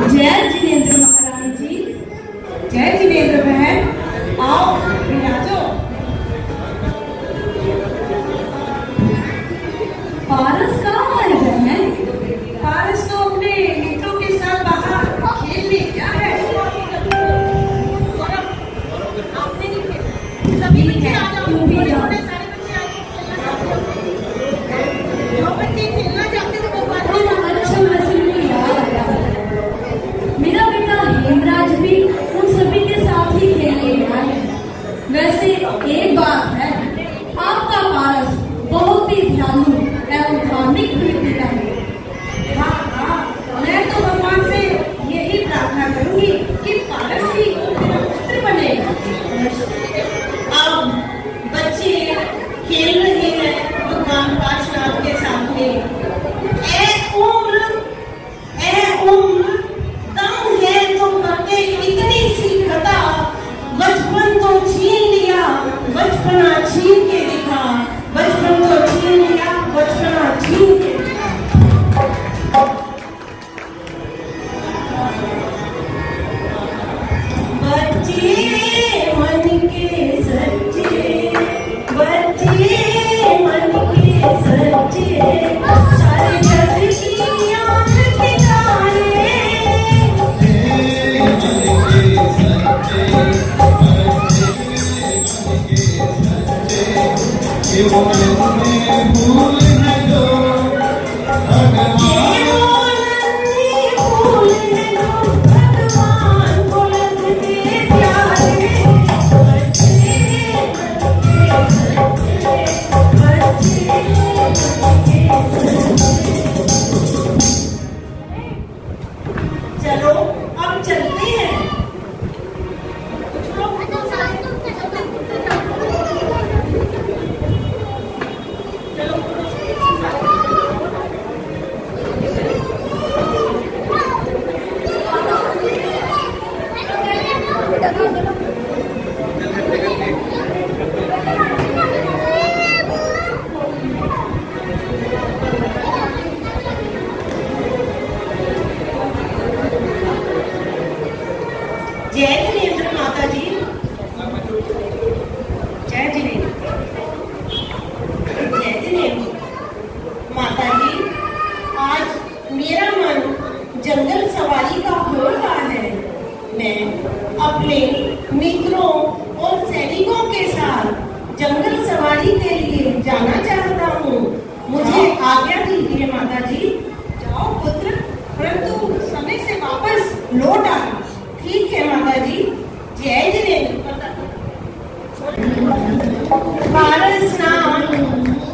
जय जिनेंद्र महारानी जी। जय जिनेंद्र बहन, आओ विराजो। पारस कहाँ है बहन? पारस तो अपने मित्रों के साथ बाहर खेलने गया है। आपने नहीं खेला? सभी बच्चे आ जाओ, थोड़े सारे बच्चे आ जाओ। जो बच्चे खेलना चाहते थे वो बात अच्छा, वैसे मुझे याद आया, मेरा बेटा हेमराज भी उन सभी के साथ ही खेलने गया है। वैसे एक बात है, आपका पारस बहुत ही ध्यानु एवं धार्मिक प्रवृत्ति का है। हाँ, मैं तो भगवान से यही प्रार्थना करूंगी कि पारस ही मेरा पुत्र बने। अब बच्चे खेल रहे हैं भगवान पार्शनाथ के सामने। ए उम्र दम है तो करते इतनी सी खता, बचपन तो छीन लिया बचपना छीन के दिखा, बचपन तो छीन लिया बचपना छीन के दिखा। बच्चे मन के सच्चे, बच्चे मन के सच्चे, सारे जग की आँख के तारे। भूल है जो भगवान को लगते प्यारे, चलो अब चलते हैं। जय जिनेंद्र माता जी। जय जिनेंद्र। जय जिनेंद्र माता जी, आज मेरा मन जंगल सवारी का हो रहा है। मैं अपने मित्रों और सैनिकों के साथ जंगल सवारी के लिए जाना चाहता हूँ। मुझे आज्ञा दीजिए माता जी। जाओ पुत्र, परंतु समय से वापस लौट आना। ठीक है माता जी। जय जिनेंद्र। पारसनाथ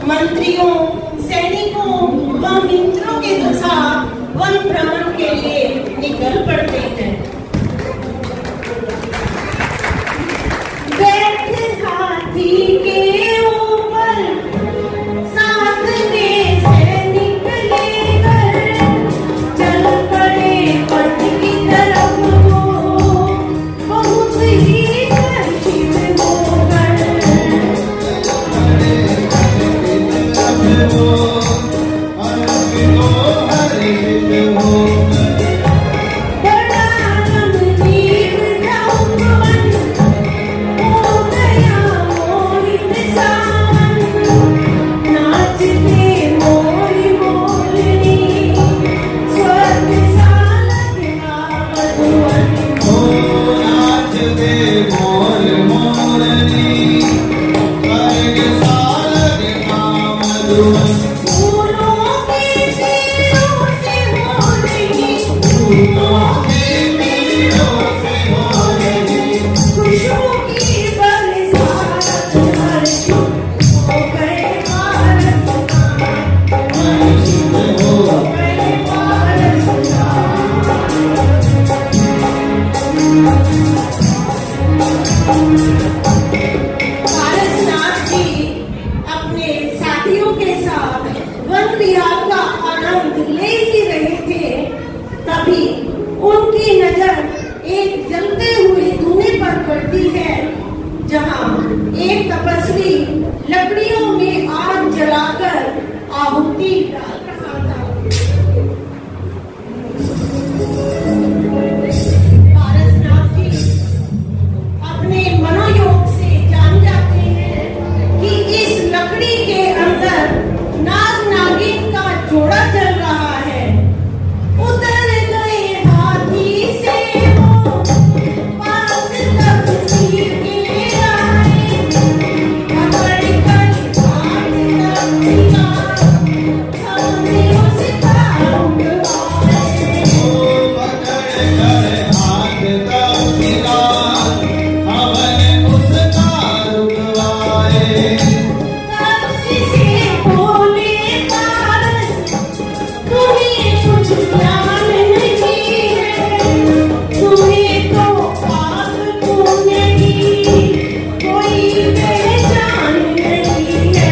मंत्रियों, सैनिकों व मित्रों के साथ वन भ्रमण के लिए निकल पड़ते हैं। बैठे हाथी के ऊपर साथ में सैनिक लेकर चल पड़े पट की तरफ। बहुत ही कशिश होकर बड़ा गंभीर नौजवान हो गया मोहित सावन। नाचते मोरी मोरनी, स्वर्ग सा लगना मधुवन। फूलों के तीरों से हो रही, खुशबू की बरसात हर्ष हो गए पारसनाथ, हो गए पारसनाथ। पारसनाथ जी अपने साथियों के साथ वन विहार का आनंद ले ही रहे थे, तभी उनकी नजर एक जलते हुए धुएं पर पड़ती है, जहां एक तपस्वी लकड़ियों में आग जलाकर आहुति डाल रहा था। लकड़ी के अंदर नाग नागिन का जोड़ा चल रहा है। उतर गए हाथी से वो, पास तक सीधे आए, पकड़ कर हाथ रखा, हमने उसका उठवाए। तपसी से बोले पारस, तुम्हें कुछ ज्ञान नहीं है, तुम्हें तो पाप पुण्य की कोई पहचान नहीं है।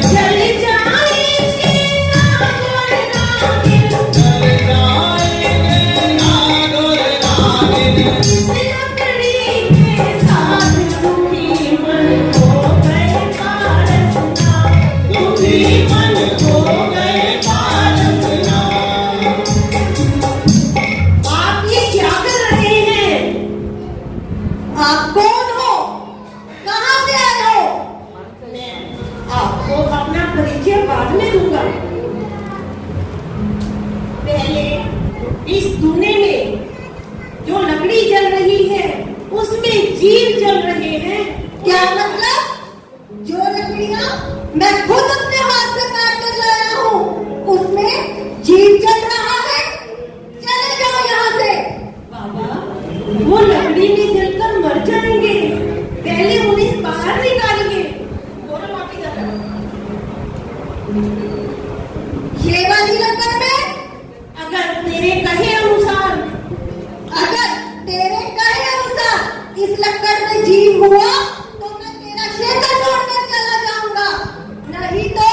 जल जाएंगे नाग और नागिन, लकड़ी के साथ दुखी मन हो गए पारस ना, दुखी मन हो गए पारस ना। आप ये क्या कर रहे हैं? आप कौन हो? कहाँ से आए हो? मैं आपको अपना परिचय बाद में दूंगा। पहले इस धुने में जो लकड़ी जल रही है उसमें जीव जल रहे हैं। क्या मतलब? जो लकड़ियाँ मैं खुद अपने हाथ से काट कर लाया हूँ उसमें जीव जल रहा है। चले जाओ यहाँ से। बाबा, वो लकड़ी में जलकर मर जाएंगे, पहले उन्हें बाहर निकालिए। बोलो माफी का ये वाली लकड़ में अगर तेरे कहे अनुसार, अगर तेरे कहे अनुसार इस लकड़ में जीव हुआ तो मैं तेरा क्षेत्र छोड़कर चला जाऊंगा, नहीं तो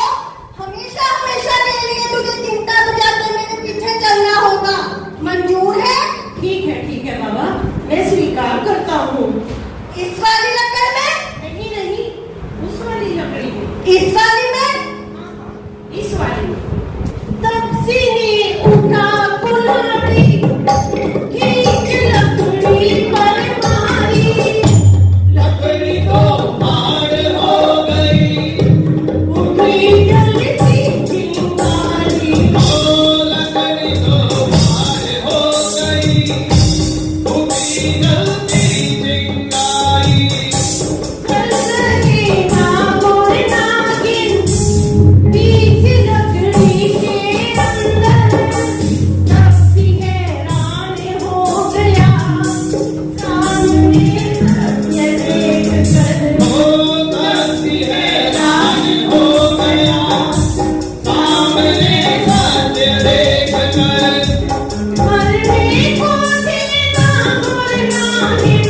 हमेशा हमेशा के लिए तुझे चिंता बुझाते मेरे पीछे चलना होगा। मंजूर है? ठीक है बाबा, मैं स्वीकार करता हूँ। इस वाली लकड़ में? नहीं नहीं, उस वाली लकड़ी में। इस वाली में? इस वाली में। तपसी ने उठा कुल्हाड़ी, खींच लकड़ी पर मारी, लकड़ी तो मार हो गई, उठी जलती चिंगारी। चल रहे नाग और नागिन, बीच लकड़ी के अंदर, तपसी हैरान हो गया, सामने सत्य देख कर। मरने को थे नाग और नागिन,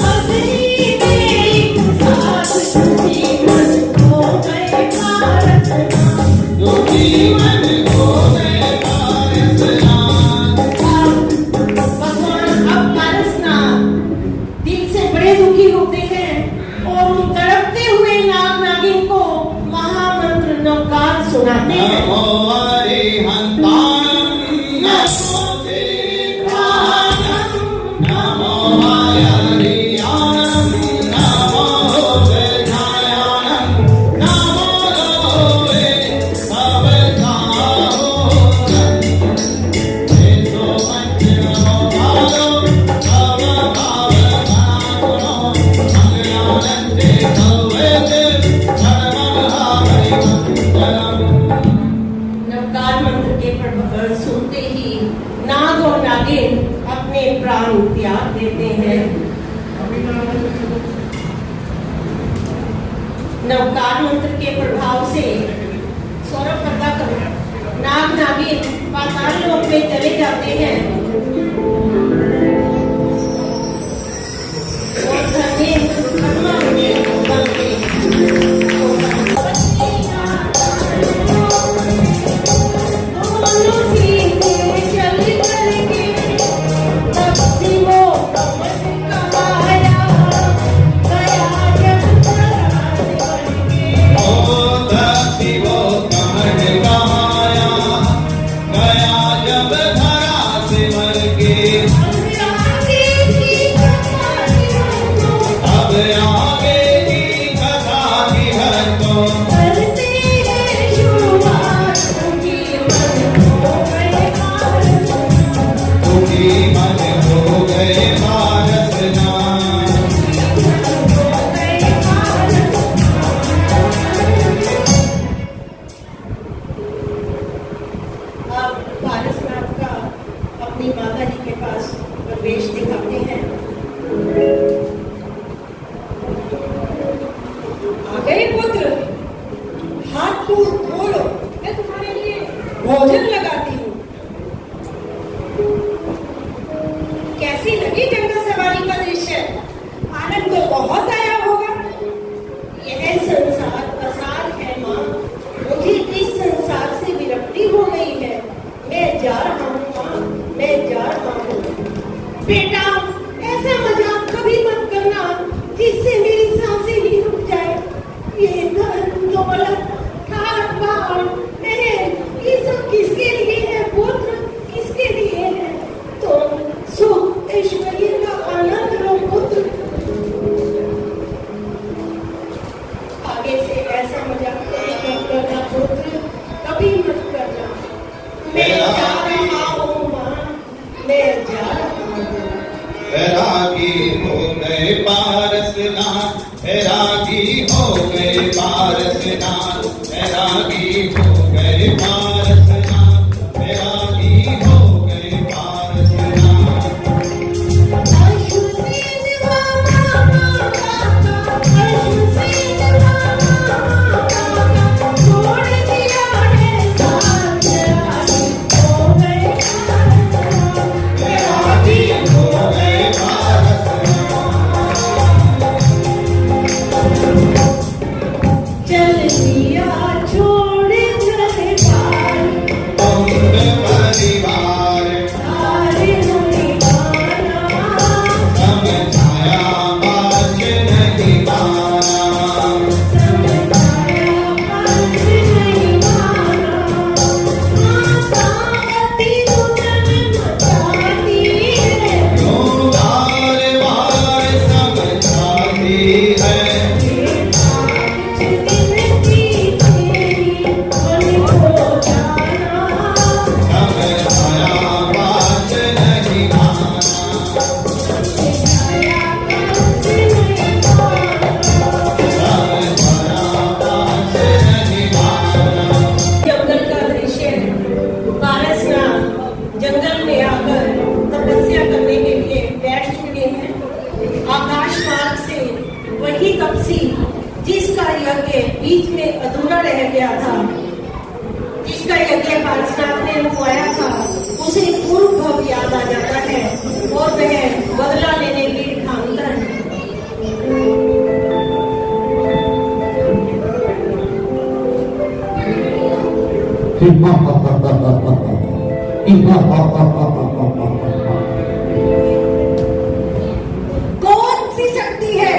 अग्नि में एक साथ दुखी मन हो गए पारस ना। भगवान अब पारस ना दिल से बड़े दुखी होते हैं और उन तड़पते हुए नाग नागिन को महामंत्र नवकार सुनाते हैं। नवकार मंत्र के सुनते ही नाग और नागिन अपने प्राण त्याग देते हैं। नवकार मंत्र के प्रभाव से सौरभ पता करो, नाग नागिन पाताल लोक में चले जाते हैं और धर्मेंद्र कर्मा में बनते हैं। अपनी माता जी के पास प्रवेश दिखाते हैं। आ गए पुत्र, हाथ मुंह धो लो, मैं तुम्हारे लिए भोजन लगाती हूँ। कैसी लगी जंगल सवारी का दृश्य? आनंद तो बहुत आया होगा। यह संसार पसार है माँ, मुझे इस संसार से विरक्ति हो गई है। मैं जा रहा हूँ माँ, मैं जा रहा हूँ। बेटा, ऐसा मजाक कभी मत करना जिससे मेरी सांसें ही रुक जाए। ये धन दौलत ठाट बाट महल, ये सब किसके लिए है पुत्र, किसके लिए है? तो सुख ऐश्वर्य का आनंद लो पुत्र। आगे से ऐसा मजाक मत करना पुत्र, कभी मत करना। मैं जा रहा हूँ माँ, मैं जा रहा हूँ। बैरागी हो गए पारसनाथ, बैरागी हो गए पारसनाथ, बैरागी हो गए पारसनाथ, बैरागी हो गए पारसनाथ। जिसका यज्ञ बीच में अधूरा रह गया था, जिसका यज्ञ पारसनाथ ने रुकवाया था, उसे पूर्व भव याद आ जाता है और वह बदला लेने की ठानता है। कौन सी शक्ति है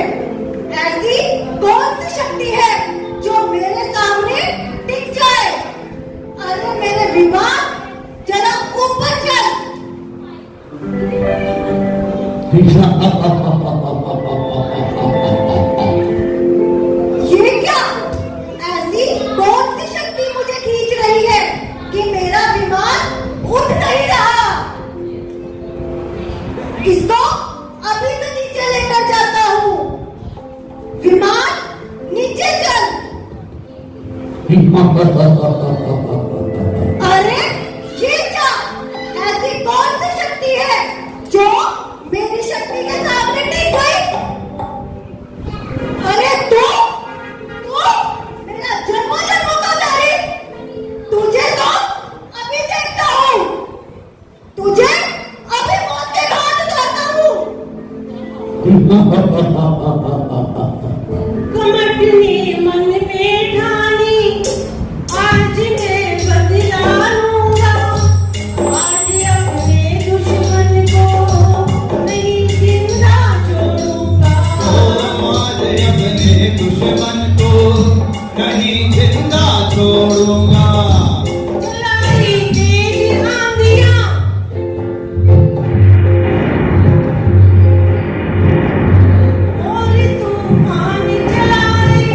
ऐसी, कौन सी शक्ति है जो मेरे सामने टिक जाए? अरे मेरे विमान, जरा ऊपर चल। ये क्या? ऐसी कौन सी शक्ति मुझे खींच रही है कि मेरा विमान उठ नहीं रहा? इसको अभी मैं नीचे लेकर जाता हूँ। विमान नीचे चल। अरे ये क्या? ऐसी कौन सी शक्ति है जो मेरी शक्ति के सामने टिक गई? अरे तू मेरा जन्मों जन्मों का दारी, तुझे तो अभी देखता हूँ, तुझे अभी मौत के घाट उतारता हूँ। कमट ने मन में ठानी, आज मैं बदला लूंगा। आज अपने दुश्मन को नहीं जिंदा छोड़ूंगा। आज अपने दुश्मन को नहीं जिंदा छोड़ूंगा। चलाई तेज आंधियां, और तूफान चलाए।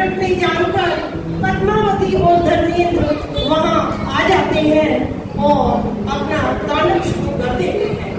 कटते जानकर पद्मावती और धर्मेंद्र वहां आ जाते हैं और अपना तांडव शुरू कर देते हैं।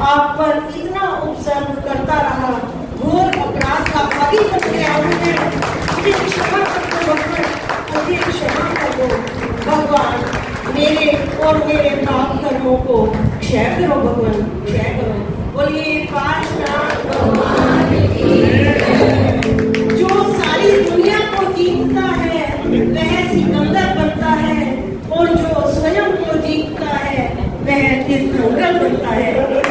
आप पर इतना उपसर्ग करता रहा, घोर अपराध का भागी बन गया हूं मैं। मुझे क्षमा कर दो भगवान, मुझे क्षमा कर दो भगवान। मेरे और मेरे पाप कर्मों को क्षय करो भगवान, क्षय करो। बोलिए पार्षनाथ भगवान की जय। जो सारी दुनिया को जीतता है वह सिकंदर बनता है, और जो स्वयं को जीतता है वह तीर्थंकर बनता है।